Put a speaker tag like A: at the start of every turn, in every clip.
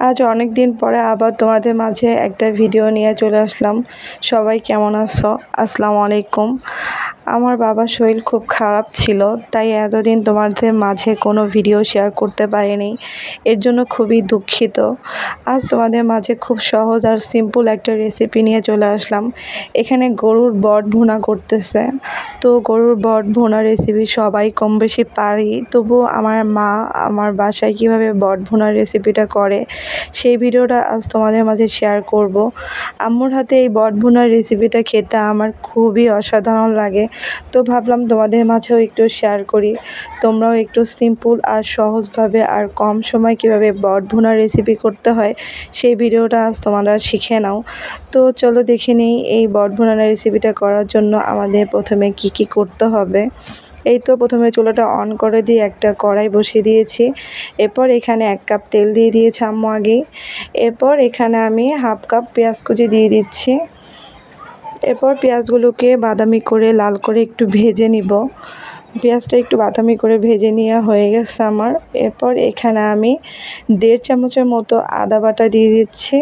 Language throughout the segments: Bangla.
A: আজ অনেক দিন পরে আবার তোমাদের মাঝে একটা ভিডিও নিয়ে চলে আসলাম। সবাই কেমন আছো? আসসালামু আলাইকুম। আমার বাবার শরীর খুব খারাপ ছিল, তাই এতদিন তোমাদের মাঝে কোনো ভিডিও শেয়ার করতে পারিনি, এর জন্য খুবই দুঃখিত। আজ তোমাদের মাঝে খুব সহজ আর সিম্পল একটা রেসিপি নিয়ে চলে আসলাম। এখানে গরুর বট ভুনা করতেছে। তো গরুর বট ভুনা রেসিপি সবাই কম বেশি পারি, তবুও আমার মা আমার বাসায় কীভাবে বট ভুনার রেসিপিটা করে সেই ভিডিওটা আজ তোমাদের মাঝে শেয়ার করব। আম্মুর হাতে এই বট ভুনার রেসিপিটা খেতে আমার খুবই অসাধারণ লাগে, তো ভাবলাম তোমাদের মাঝেও একটু শেয়ার করি। তোমরাও একটু সিম্পল আর সহজভাবে আর কম সময় কীভাবে বট ভুনার রেসিপি করতে হয় সেই ভিডিওটা আজ তোমরা শিখে নাও। তো চলো দেখে নিই এই বট ভুনার রেসিপিটা করার জন্য আমাদের প্রথমে কি করতে হবে। এই তো প্রথমে চুলাটা অন করে দিয়ে একটা কড়াই বসিয়ে দিয়েছি। এরপর এখানে 1 কাপ তেল দিয়ে দিয়েছি আম্মু আগেই। এরপর এখানে আমি হাফ কাপ পেঁয়াজ কুচি দিয়ে দিচ্ছি। এরপর পেঁয়াজগুলোকে বাদামি করে লাল করে একটু ভেজে নিব। পেঁয়াজটা একটু বাদামি করে ভেজে নেওয়া হয়ে গেছে আমার। এরপর এখানে আমি 1.5 চামচের মতো আদা বাটা দিয়ে দিচ্ছি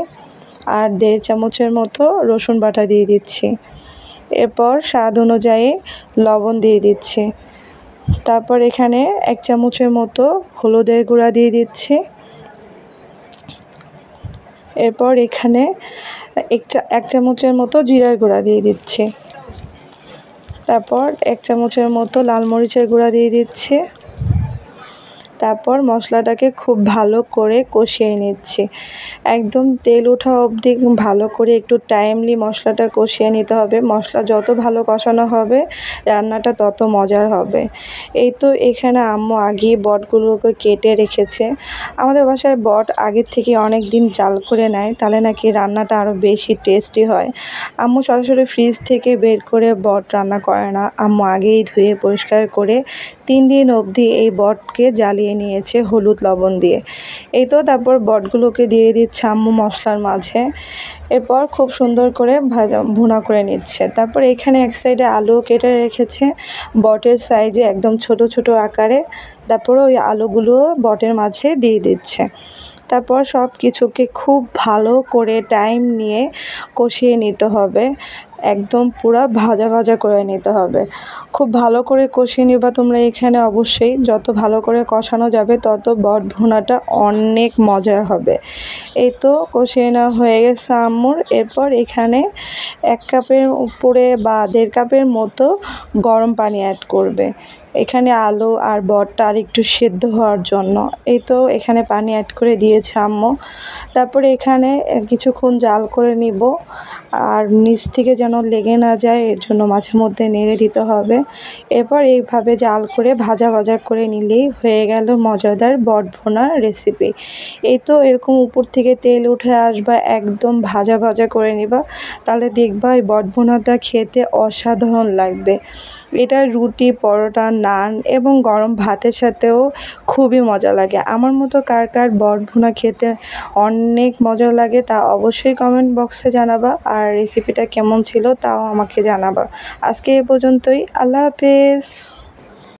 A: আর 1.5 চামচের মতো রসুন বাটা দিয়ে দিচ্ছি। এরপর স্বাদ অনুযায়ী লবণ দিয়ে দিচ্ছি। তারপর এখানে 1 চামচের মতো হলুদের গুঁড়া দিয়ে দিচ্ছি। এরপর এখানে 1 চামচের মতো জিরার গুঁড়া দিয়ে দিচ্ছি। তারপর 1 চামচের মতো লাল মরিচের গুঁড়া দিয়ে দিচ্ছি। তারপর মশলাটাকে খুব ভালো করে কষিয়ে নিচ্ছি, একদম তেল ওঠা অবধি ভালো করে একটু টাইমলি মশলাটা কষিয়ে নিতে হবে। মশলা যত ভালো কষানো হবে রান্নাটা তত মজার হবে। এই তো এখানে আম্মু আগেই বটগুলোকে কেটে রেখেছে। আমাদের বাসায় বট আগের থেকে অনেক দিন জাল করে নেয়, তাহলে নাকি রান্নাটা আরও বেশি টেস্টি হয়। আম্মু সরাসরি ফ্রিজ থেকে বের করে বট রান্না করে না, আম্মু আগেই ধুয়ে পরিষ্কার করে 3 দিন অবধি এই বটকে জ্বালিয়ে নিয়েছে হলুদ লবণ দিয়ে। এই তো তারপর বটগুলোকে দিয়ে দিচ্ছে আম্মু মশলার মাঝে। এরপর খুব সুন্দর করে ভুনা করে নিচ্ছে। তারপর এখানে এক সাইডে আলু কেটে রেখেছে বটের সাইজে একদম ছোট ছোট আকারে। তারপর ওই আলুগুলো বটের মাঝে দিয়ে দিচ্ছে। তারপর সব কিছুকে খুব ভালো করে টাইম নিয়ে কষিয়ে নিতে হবে, একদম পুরো ভাজা ভাজা করে নিতে হবে। খুব ভালো করে কষিয়ে নিবা তোমরা এখানে। অবশ্যই যত ভালো করে কষানো যাবে তত বট ভুনাটা অনেক মজার হবে। এই তো কষিয়ে নেওয়া হয়ে গেছে আম্মুর। এরপর এখানে 1 কাপের উপরে বা 1.5 কাপের মতো গরম পানি অ্যাড করবে এখানে আলু আর বটটা আর একটু সেদ্ধ হওয়ার জন্য। এই তো এখানে পানি অ্যাড করে দিয়েছে আম্মু। তারপরে এখানে কিছুক্ষণ জাল করে নিব, আর নিচ থেকে যেন লেগে না যায় এর জন্য মাঝে মধ্যে নেড়ে দিতে হবে। এরপর এইভাবে জাল করে ভাজা ভাজা করে নিলেই হয়ে গেল মজাদার বট ভুনার রেসিপি। এই তো এরকম উপর থেকে তেল উঠে আসবা, একদম ভাজা ভাজা করে নিবা, তাহলে দেখবা এই বট ভুনাটা খেতে অসাধারণ লাগবে। এটা রুটি, পরোটা, নান এবং গরম ভাতের সাথেও খুবই মজা লাগে। আমার মতো কার কার বট ভুনা খেতে অনেক মজা লাগে তা অবশ্যই কমেন্ট বক্সে জানাবা, আর রেসিপিটা কেমন ছিল তাও আমাকে জানাবা। আজকে এ পর্যন্তই, আল্লাহ হাফেজ।